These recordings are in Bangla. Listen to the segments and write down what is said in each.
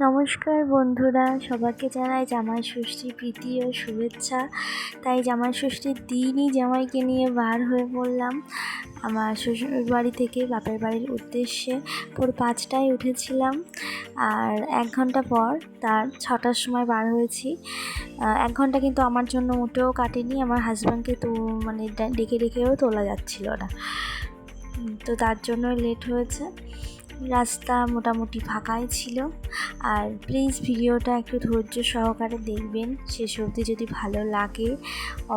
নমস্কার বন্ধুরা, সবাইকে জানাই জামাই ষষ্ঠীর প্রীতি ও শুভেচ্ছা। তাই জামাই ষষ্ঠীর দিনই জামাইকে নিয়ে বার হয়ে পড়লাম আমার শ্বশুর বাড়ি থেকে বাপের বাড়ির উদ্দেশ্যে। পুরো 5টায় উঠেছিলাম আর 1 ঘন্টা পর তার 6টার সময় বার হয়েছি। 1 ঘন্টা কিন্তু আমার জন্য মোটেও কাটেনি, আমার হাজব্যান্ডকে তো মানে ডেকে ডেকেও তোলা যাচ্ছিল না, তো তার জন্য লেট হয়েছে। রাস্তা মোটামুটি ফাঁকাই ছিল। আর প্লিজ ভিডিওটা একটু ধৈর্য সহকারে দেখবেন, শেষ অবধি যদি ভালো লাগে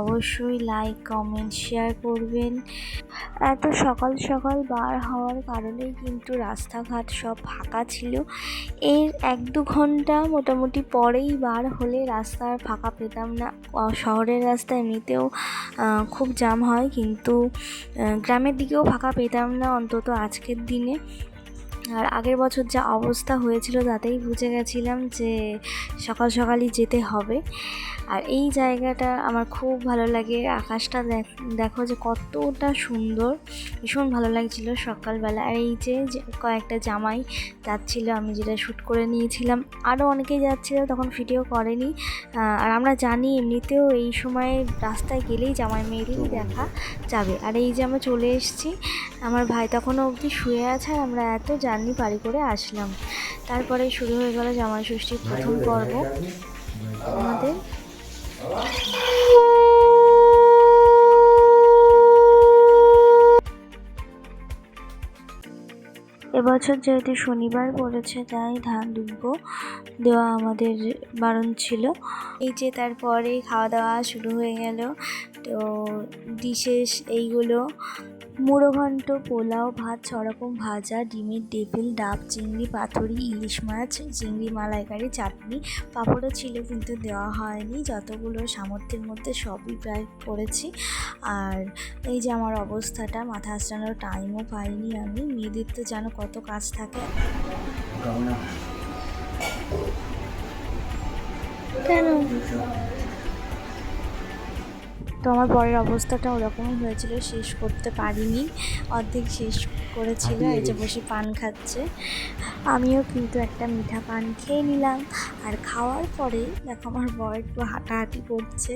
অবশ্যই লাইক কমেন্ট শেয়ার করবেন। এত সকাল সকাল বার হওয়ার কারণেই কিন্তু রাস্তাঘাট সব ফাঁকা ছিল। এর 1-2 ঘন্টা মোটামুটি পরেই বার হলে রাস্তা আর ফাঁকা পেতাম না। শহরের রাস্তা এমনিতেও খুব জ্যাম হয়, কিন্তু গ্রামের দিকেও ফাঁকা পেতাম না অন্তত আজকের দিনে। আর আগের বছর যা অবস্থা হয়েছিল তাতেই বুঝে গেছিলাম যে সকাল সকালই যেতে হবে। আর এই জায়গাটা আমার খুব ভালো লাগে। আকাশটা দেখো যে কতটা সুন্দর, ভীষণ ভালো লাগছিল সকালবেলা। আর এই যে কয়েকটা জামাই যাচ্ছিল, আমি যেটা শ্যুট করে নিয়েছিলাম, আরও অনেকেই যাচ্ছিল, তখন ভিডিও করেনি। আর আমরা জানি এমনিতেও এই সময় রাস্তায় গেলেই জামাই মেয়েদেরই দেখা যাবে। আর এই যে আমরা চলে এসেছি, আমার ভাই তখনও অবধি শুয়ে আছে আর আমরা এত জার্নি পারি করে আসলাম। তারপরে শুরু হয়ে গেল জামাই ষষ্ঠীর প্রথম পর্ব আমাদের। এবছর যেহেতু শনিবার পড়েছে তাই ধান দুব্বো দেওয়া আমাদের বারণ ছিল। এই যে তারপরে খাওয়া দাওয়া শুরু হয়ে গেল। তো ডিশেস এইগুলো: মুড়ো ঘন্ট, পোলাও, ভাত, 6 রকম ভাজা, ডিমের ডেভিল, ডাব, চিংড়ি, পাতুরি, ইলিশ মাছ, চিংড়ি মালাইকারি, চাটনি, পাঁপড়ও ছিল কিন্তু দেওয়া হয়নি। যতগুলো সামর্থ্যের মধ্যে সবই প্রায় করেছি। আর এই যে আমার অবস্থাটা, মাথা আঁচড়ানোর টাইমও পাইনি আমি। মেয়েদের তো জানো কত কাজ থাকে। কেন তো আমার পরের অবস্থাটা ওরকমই হয়েছিল, শেষ করতে পারিনি, অর্ধেক শেষ করেছিল। এই যে বসে পান খাচ্ছে, আমিও কিন্তু একটা মিঠা পান খেয়ে নিলাম। আর খাওয়ার পরে দেখো আমার বর একটু হাঁটাহাঁটি করছে,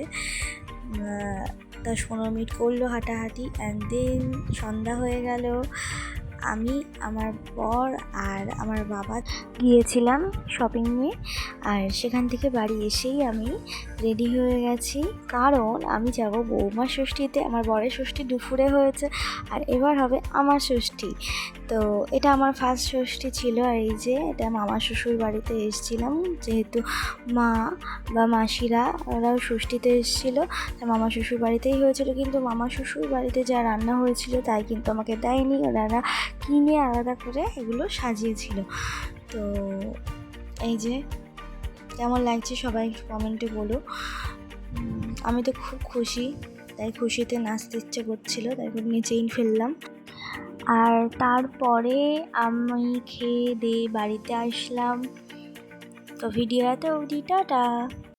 10-15 মিনিট করলো হাঁটাহাঁটি। অ্যান্ড দেন সন্ধ্যা হয়ে গেল। আমি, আমার বর আর আমার বাবা গিয়েছিলাম শপিংয়ে। আর সেখান থেকে বাড়ি এসেই আমি রেডি হয়ে গেছি, কারণ আমি যাব বৌমা ষষ্ঠীতে। আমার বরের ষষ্ঠী দুপুরে হয়েছে আর এবার হবে আমার ষষ্ঠী। তো এটা আমার ফার্স্ট ষষ্ঠী ছিল। আর এই যে এটা মামা শ্বশুর বাড়িতে এসেছিলাম, যেহেতু মা বা মাসিরা ওরাও ষষ্ঠীতে এসেছিলো, তাই মামা শ্বশুর বাড়িতেই হয়েছিল। কিন্তু মামা শ্বশুর বাড়িতে যা রান্না হয়েছিল তাই কিন্তু আমাকে দেয়নি, ওনারা কিনে আলাদা করে এগুলো সাজিয়েছিল। তো এই যে কেমন লাগছে সবাই কমেন্টে বলো। আমি তো খুব খুশি, তাই খুশিতে নাচতে ইচ্ছে করছিল, তাই নিয়ে চেইন ফেললাম। আর তারপরে আমি খেয়ে দিয়ে বাড়িতে আসলাম। তো ভিডিও এত অবধি, টাটা।